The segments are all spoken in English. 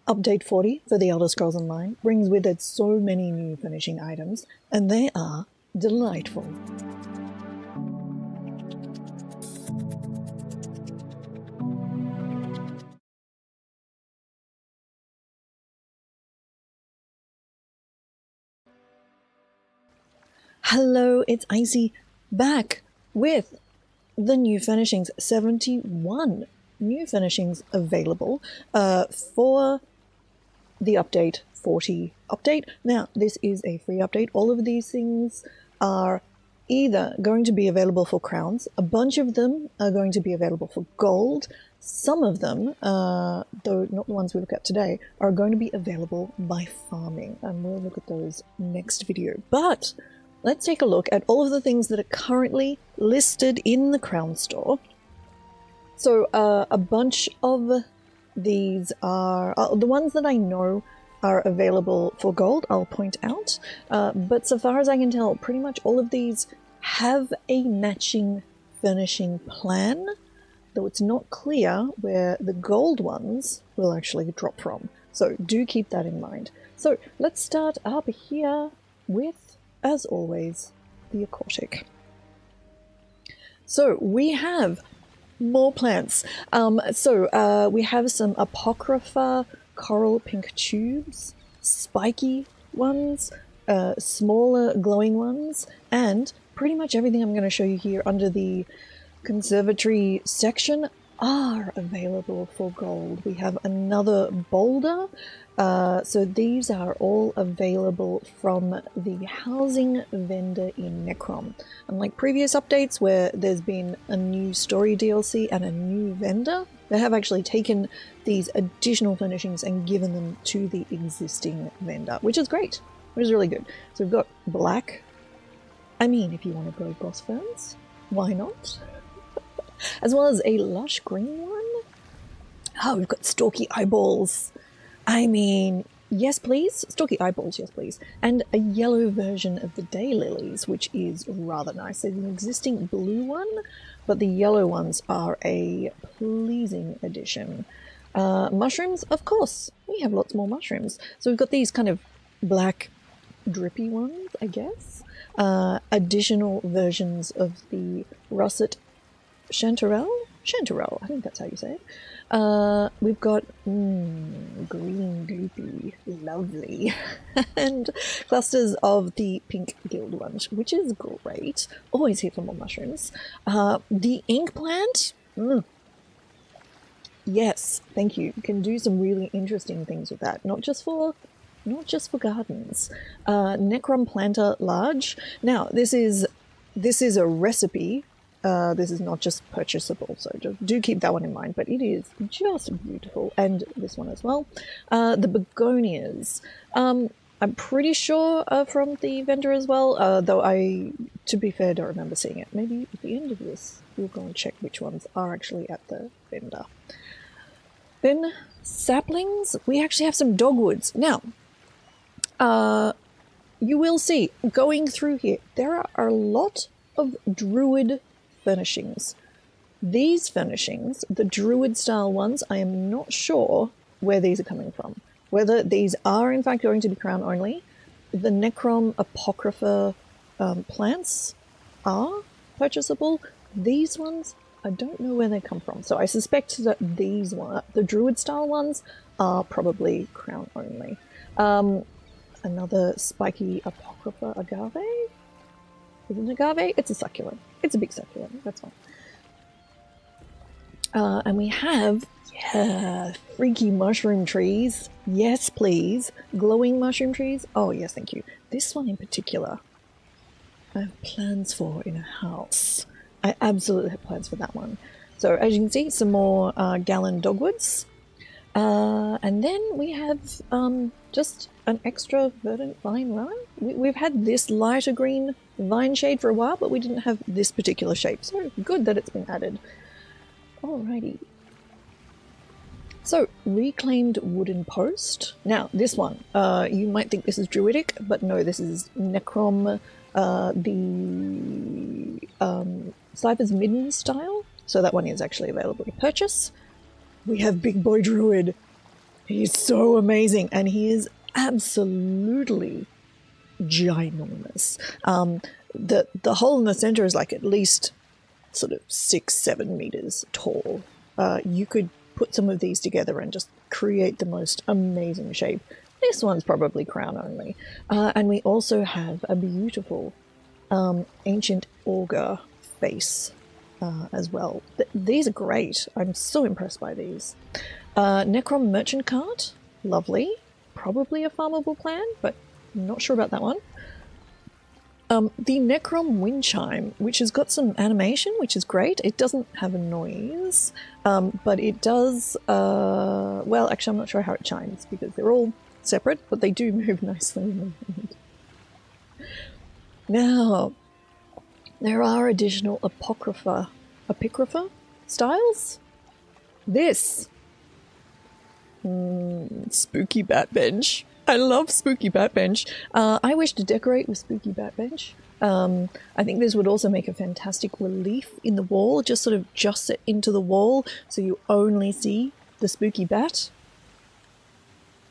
Update 40 for the Elder Scrolls Online brings with it so many new finishing items, and they are delightful. Hello, it's Icy back with the new finishings. 71 new finishings available for the update 40 update. Now, this is a free update. All of these things are either going to be available for crowns, a bunch of them are going to be available for gold, some of them, though not the ones we look at today, are going to be available by farming, and we'll look at those next video. But let's take a look at all of the things that are currently listed in the Crown Store. So a bunch of these are the ones that I know are available for gold, I'll point out. But so far as I can tell, pretty much all of these have a matching finishing plan, though it's not clear where the gold ones will actually drop from. So do keep that in mind. So let's start up here with, as always, the aquatic. So we have more plants. We have some Apocrypha coral pink tubes, spiky ones, smaller glowing ones, and pretty much everything I'm going to show you here under the conservatory section are available for gold. We have another boulder. So these are all available from the housing vendor in Necrom. Unlike previous updates where there's been a new story DLC and a new vendor, they have actually taken these additional finishings and given them to the existing vendor, which is great, which is really good. So we've got black. I mean, if you want to go boss ferns, why not? As well as a lush green one. Oh, we've got stalky eyeballs. I mean, yes please, stalky eyeballs, yes please. And a yellow version of the daylilies, which is rather nice. There's an existing blue one, but the yellow ones are a pleasing addition. Mushrooms, of course, we have lots more mushrooms. So we've got these kind of black drippy ones, I guess. Additional versions of the russet chanterelle, I think that's how you say it. We've got green gloopy, lovely, and clusters of the pink guild ones, which is great. Always here for more mushrooms. The ink plant, yes, thank you. You can do some really interesting things with that, not just for gardens. Necrom planter large. Now this is a recipe. This is not just purchasable, so do keep that one in mind, but it is just beautiful, and this one as well. The begonias, I'm pretty sure are from the vendor as well, though I, to be fair, don't remember seeing it. Maybe at the end of this, we'll go and check which ones are actually at the vendor. Then saplings, we actually have some dogwoods. Now, you will see, going through here, there are a lot of druid furnishings. These furnishings, the druid style ones, I am not sure where these are coming from. Whether these are in fact going to be crown only. The Necrom Apocrypha plants are purchasable. These ones, I don't know where they come from. So I suspect that these ones, the druid style ones, are probably crown only. Another spiky Apocrypha agave. Is it an agave? It's a succulent. It's a big succulent. That's fine. And we have, freaky mushroom trees. Yes, please. Glowing mushroom trees. Oh, yes, thank you. This one in particular, I have plans for in a house. I absolutely have plans for that one. So, as you can see, some more gallon dogwoods. And then we have just an extra verdant vine run. We've had this lighter green vine shade for a while, but we didn't have this particular shape, so good that it's been added. Alrighty. So, reclaimed wooden post. Now, this one, you might think this is druidic, but no, this is Necrom, the Cypher's Midden style. So that one is actually available to purchase. We have Big Boy Druid. He's so amazing, and he is absolutely ginormous. The hole in the center is like at least sort of 6-7 meters tall. You could put some of these together and just create the most amazing shape. This one's probably crown only. And we also have a beautiful ancient augur face as well. These are great. I'm so impressed by these. Necrom merchant cart, lovely. Probably a farmable plant, but I'm not sure about that one. The Necrom wind chime, which has got some animation, which is great. It doesn't have a noise, but it does, well, actually I'm not sure how it chimes because they're all separate, but they do move nicely in the wind. Now, there are additional apocrypha styles. This spooky bat bench. I love spooky bat bench. I wish to decorate with spooky bat bench. I think this would also make a fantastic relief in the wall. Just sort of adjust it into the wall so you only see the spooky bat.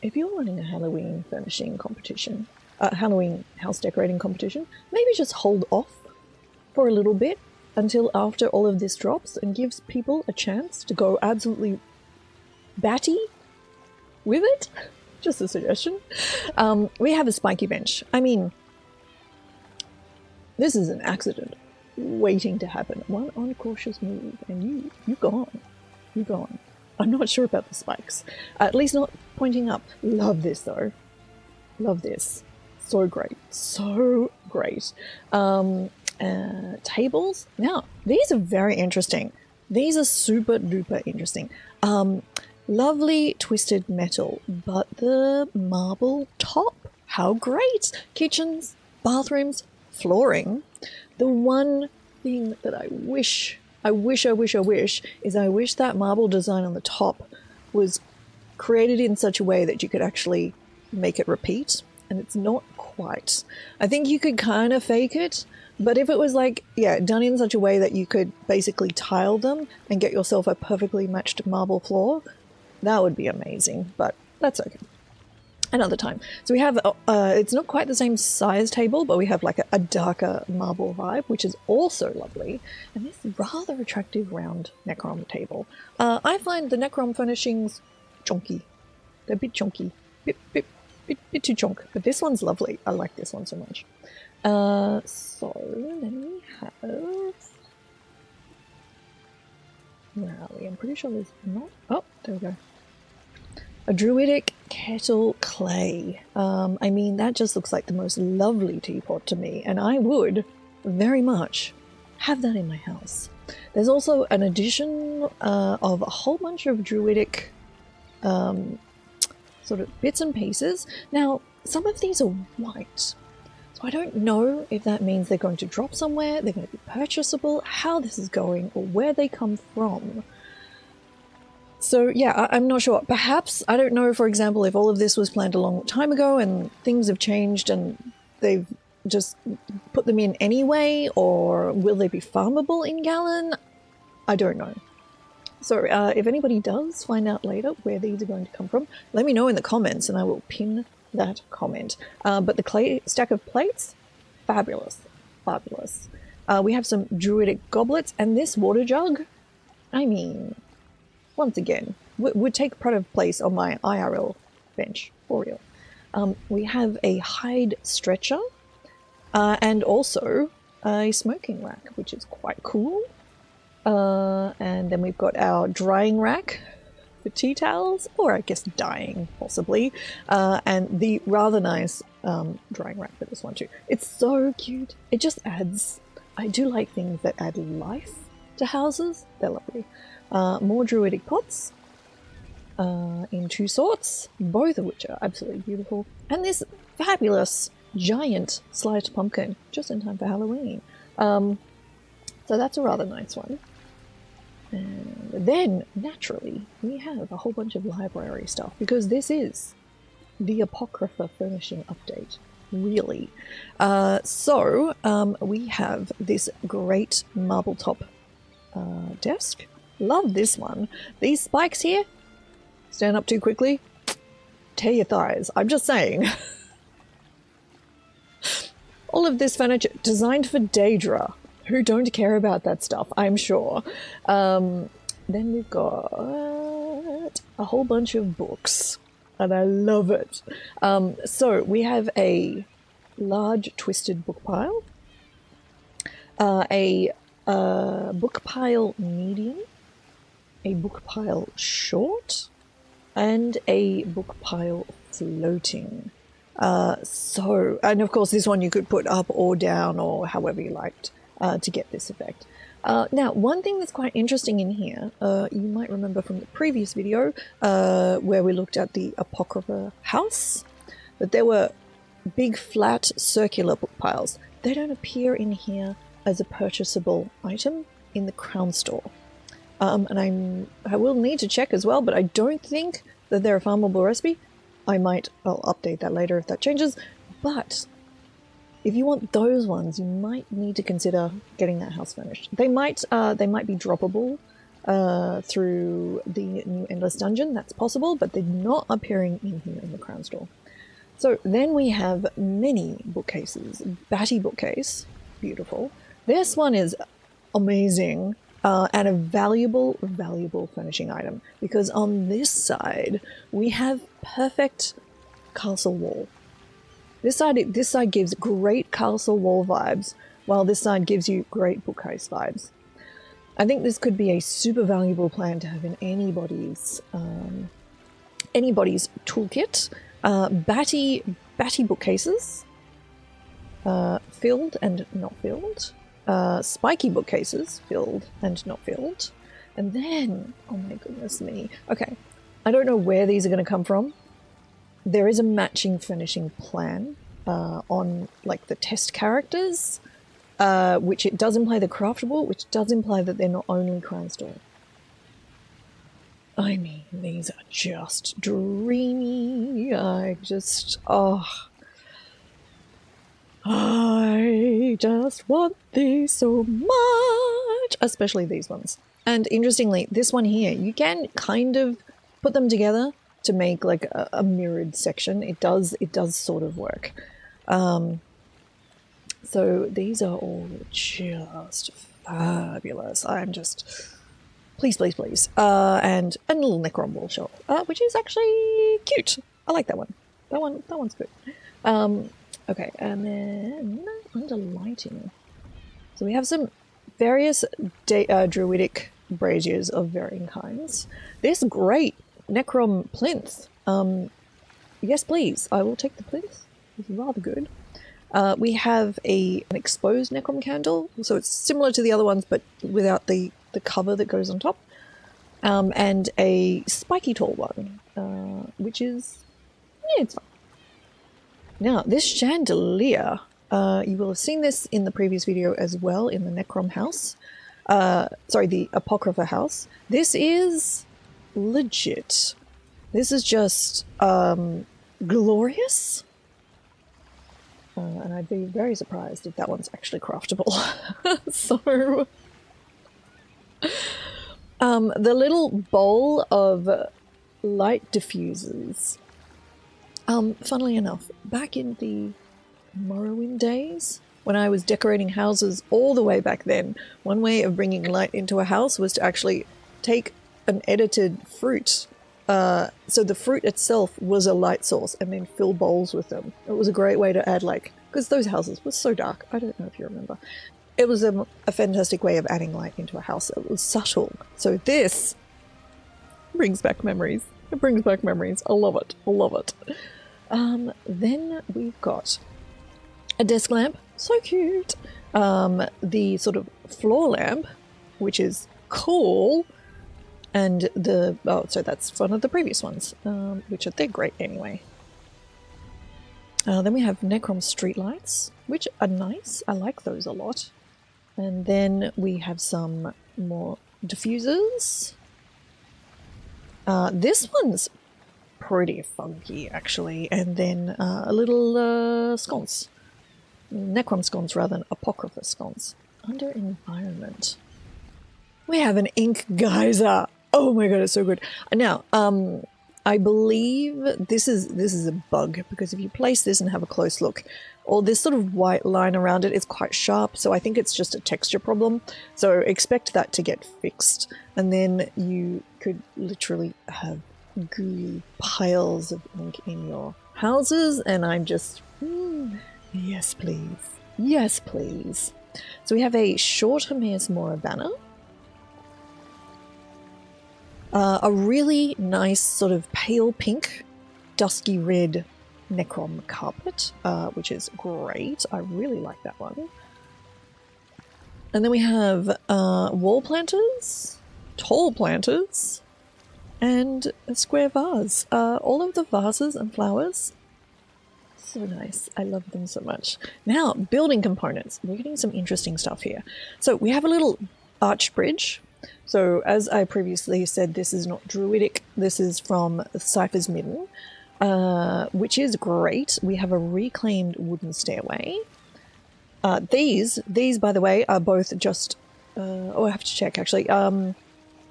If you're running a Halloween furnishing competition, Halloween house decorating competition, maybe just hold off for a little bit until after all of this drops and gives people a chance to go absolutely batty with it. Just a suggestion. We have a spiky bench. I mean, this is an accident waiting to happen. One uncautious move and you're gone. You're gone. I'm not sure about the spikes. At least not pointing up. Love this though. Love this. So great. So great. Tables. Now, these are very interesting. These are super duper interesting. Lovely twisted metal, but the marble top, how great! Kitchens, bathrooms, flooring. The one thing that I wish is I wish that marble design on the top was created in such a way that you could actually make it repeat, and it's not quite. I think you could kind of fake it, but if it was like, yeah, done in such a way that you could basically tile them and get yourself a perfectly matched marble floor, that would be amazing, but that's okay. Another time. So we have, it's not quite the same size table, but we have like a darker marble vibe, which is also lovely. And this rather attractive round Necrom table. I find the Necrom furnishings chunky. They're a bit chunky. Bit too chunk. But this one's lovely. I like this one so much. So then we have... Where are we? I'm pretty sure there's not... Oh, there we go. A druidic kettle clay. I mean, that just looks like the most lovely teapot to me, and I would very much have that in my house. There's also an addition of a whole bunch of druidic sort of bits and pieces. Now, some of these are white, so I don't know if that means they're going to drop somewhere, they're going to be purchasable, how this is going, or where they come from. So yeah, I'm not sure. Perhaps, I don't know, for example, if all of this was planned a long time ago and things have changed and they've just put them in anyway, or will they be farmable in Gallon? I don't know. So if anybody does find out later where these are going to come from, let me know in the comments and I will pin that comment. But the clay stack of plates, fabulous, fabulous. We have some druidic goblets, and this water jug, I mean... once again, would take product place on my IRL bench, for real. We have a hide stretcher, and also a smoking rack, which is quite cool. And then we've got our drying rack for tea towels, or I guess dyeing, possibly. And the rather nice drying rack for this one too. It's so cute. It just adds... I do like things that add life to houses. They're lovely. More druidic pots in two sorts, both of which are absolutely beautiful. And this fabulous giant sliced pumpkin, just in time for Halloween. So that's a rather nice one. And then, naturally, we have a whole bunch of library stuff, because this is the Apocrypha Furnishing Update, really. So we have this great marble top desk. Love this one. These spikes here, stand up too quickly, tear your thighs. I'm just saying. All of this furniture designed for Daedra, who don't care about that stuff, I'm sure. Then we've got a whole bunch of books, and I love it. So we have a large twisted book pile, a book pile medium, a book pile short, and a book pile floating. And of course this one you could put up or down or however you liked to get this effect. Now, one thing that's quite interesting in here, you might remember from the previous video where we looked at the Apocrypha house, that there were big flat circular book piles. They don't appear in here as a purchasable item in the Crown Store. And I will need to check as well, but I don't think that they're a farmable recipe. I'll update that later if that changes, but if you want those ones, you might need to consider getting that house furnished. They might be droppable through the new Endless Dungeon, that's possible, but they're not appearing in here in the Crown Store. So then we have many bookcases. Batty bookcase, beautiful. This one is amazing. And a valuable furnishing item, because on this side we have perfect castle wall. This side gives great castle wall vibes, while this side gives you great bookcase vibes. I think this could be a super valuable plan to have in anybody's toolkit. Batty bookcases, filled and not filled. Spiky bookcases, filled and not filled. And then, oh my goodness me. Okay, I don't know where these are going to come from. There is a matching furnishing plan on like the test characters, which it does imply they're craftable, which does imply that they're not only Crown Store. I mean, these are just dreamy. I just want these so much, especially these ones. And interestingly, this one here, you can kind of put them together to make like a mirrored section. It does sort of work. So these are all just fabulous. I'm just, please. And a little Necrom wall shop, which is actually cute. I like that one. That one's good. Okay, and then under lighting, so we have some various druidic braziers of varying kinds. This great Necrom plinth. Yes, please. I will take the plinth. It's rather good. We have an exposed Necrom candle, so it's similar to the other ones, but without the cover that goes on top. And a spiky tall one, which is, yeah, it's fine. Now, this chandelier, you will have seen this in the previous video as well, in the Necrom house. Sorry, the Apocrypha house. This is legit. This is just glorious. And I'd be very surprised if that one's actually craftable. So, the little bowl of light diffusers. Funnily enough, back in the Morrowind days, when I was decorating houses all the way back then, one way of bringing light into a house was to actually take an edited fruit. So the fruit itself was a light source, and then fill bowls with them. It was a great way to add, like, because those houses were so dark. I don't know if you remember. It was a fantastic way of adding light into a house. It was subtle. So this brings back memories. It brings back memories. I love it. I love it. Then we've got a desk lamp. So cute. The sort of floor lamp, which is cool. And so that's one of the previous ones, they're great anyway. Then we have Necrom streetlights, which are nice. I like those a lot. And then we have some more diffusers. This one's pretty funky, actually. And then a little sconce. Necrom sconce rather than Apocrypha sconce. Under environment, we have an ink geyser. Oh my god, it's so good. Now, I believe this is a bug, because if you place this and have a close look, all this sort of white line around it is quite sharp, so I think it's just a texture problem. So expect that to get fixed, and then you could literally have gooey piles of ink in your houses, and I'm just, yes please, yes please. So we have a short Hermes Mora banner. A really nice sort of pale pink, dusky red Necrom carpet, which is great. I really like that one. And then we have wall planters, tall planters, and a square vase. All of the vases and flowers, so nice. I love them so much. Now, building components. We're getting some interesting stuff here. So we have a little arch bridge. So as I previously said, this is not druidic. This is from Cypher's Midden, which is great. We have a reclaimed wooden stairway. These, by the way, are both just... oh, I have to check, actually. I'm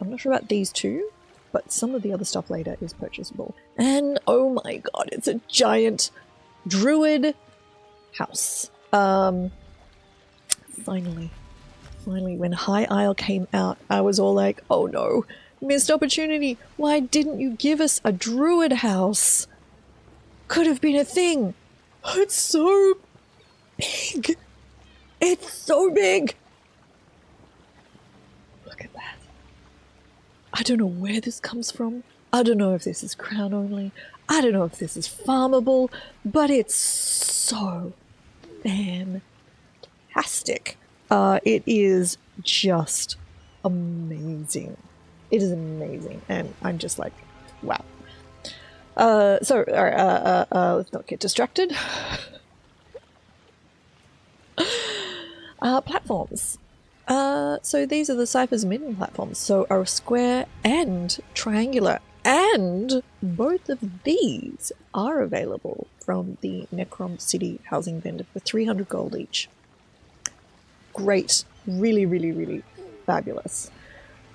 not sure about these two, but some of the other stuff later is purchasable. And, oh my god, it's a giant druid house. Finally, when High Isle came out, I was all like, oh no, missed opportunity. Why didn't you give us a druid house? Could have been a thing. It's so big. It's so big. Look at that. I don't know where this comes from. I don't know if this is crown only. I don't know if this is farmable, but it's so fantastic. It is just amazing. It is amazing, and I'm just like, wow. Let's not get distracted. Platforms. So these are the Cypher's Midden platforms. So are square and triangular, and both of these are available from the Necrom City housing vendor for 300 gold each. Great. Really, really, really fabulous.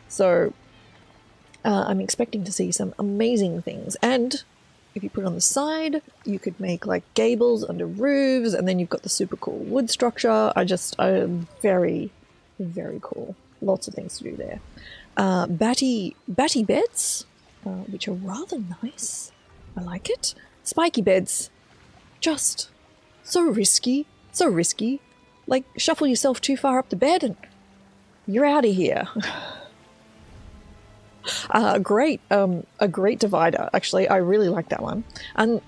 So I'm expecting to see some amazing things. And if you put it on the side, you could make like gables under roofs, and then you've got the super cool wood structure. Very, very cool. Lots of things to do there. Batty beds, which are rather nice. I like it. Spiky beds. Just so risky. So risky. Like, shuffle yourself too far up the bed and you're out of here. A great divider, actually. I really like that one. And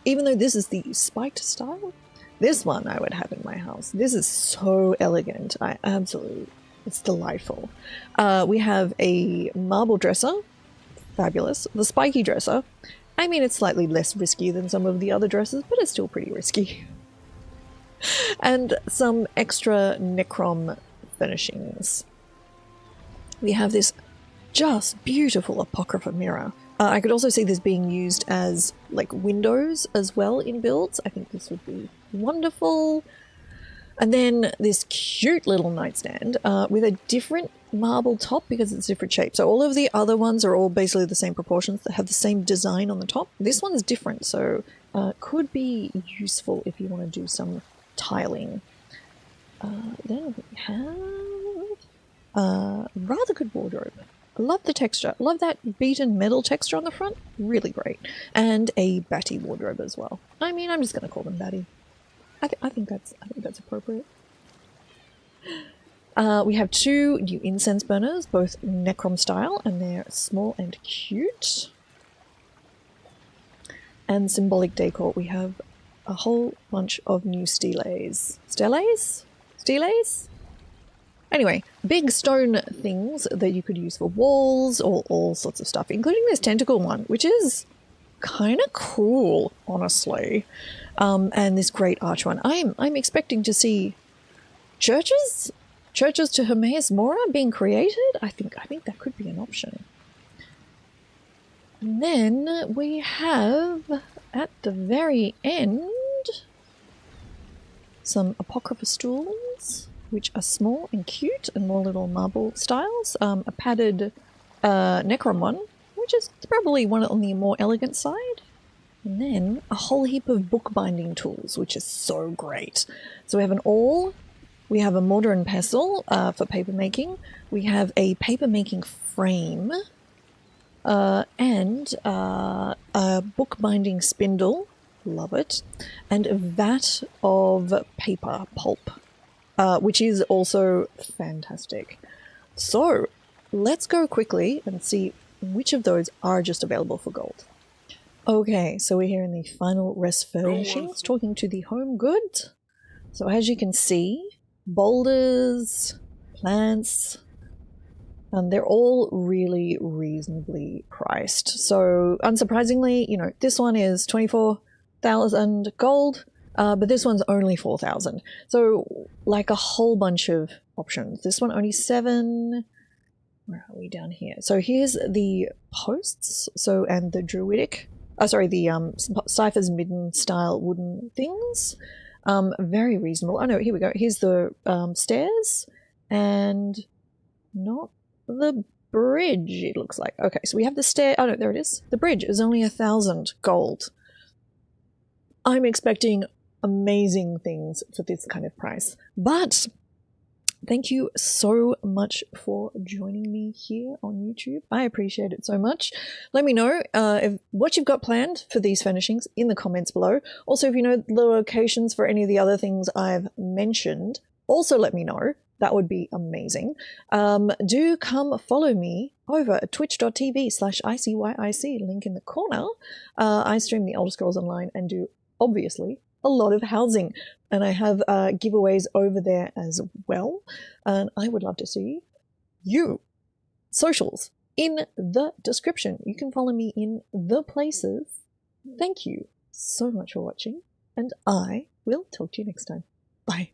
even though this is the spiked style, this one I would have in my house. This is so elegant. It's delightful. We have a marble dresser. Fabulous. The spiky dresser. I mean, it's slightly less risky than some of the other dressers, but it's still pretty risky. And some extra Necrom furnishings. We have this just beautiful Apocrypha mirror. I could also see this being used as like windows as well in builds. I think this would be wonderful. And then this cute little nightstand with a different marble top because it's different shape. So all of the other ones are all basically the same proportions that have the same design on the top. This one's different, so could be useful if you want to do some tiling. Then we have rather good wardrobe. I love the texture. I love that beaten metal texture on the front. Really great. And a batty wardrobe as well. I mean, I'm just going to call them batty. I think that's appropriate. We have two new incense burners, both Necrom style, and they're small and cute. And symbolic decor, we have a whole bunch of new steles. Steles? Steles? Anyway, big stone things that you could use for walls or all sorts of stuff, including this tentacle one, which is kind of cool, honestly. And this great arch one. I'm expecting to see churches to Hermes Mora being created. I think that could be an option. And then we have at the very end some Apocrypha stools, which are small and cute and more little marble styles. A padded Necrom one, which is probably one on the more elegant side. And then a whole heap of bookbinding tools, which is so great. So we have an awl, we have a mortar and pestle for paper making, we have a paper making frame, and a bookbinding spindle, love it, and a vat of paper pulp, which is also fantastic. So let's go quickly and see which of those are just available for gold. Okay, so we're here in the final rest furnishings, talking to the home goods. So as you can see, boulders, plants, they're all really reasonably priced. So unsurprisingly, you know, this one is 24,000 gold, but this one's only 4,000. So like a whole bunch of options. This one only 7. Where are we down here? So here's the posts. So, and the druidic, the Cypher's Midden style wooden things. Very reasonable. Oh no, here we go. Here's the stairs and not the bridge, it looks like. Okay, so we have the stair. Oh no, there it is. The bridge is only 1,000 gold. I'm expecting amazing things for this kind of price. But thank you so much for joining me here on YouTube. I appreciate it so much. Let me know what you've got planned for these furnishings in the comments below. Also, if you know the locations for any of the other things I've mentioned, also let me know. That would be amazing. Do come follow me over at twitch.tv/ICYIC, link in the corner. I stream the Elder Scrolls Online and do, obviously, a lot of housing. And I have giveaways over there as well. And I would love to see you. Socials in the description. You can follow me in the places. Thank you so much for watching. And I will talk to you next time. Bye.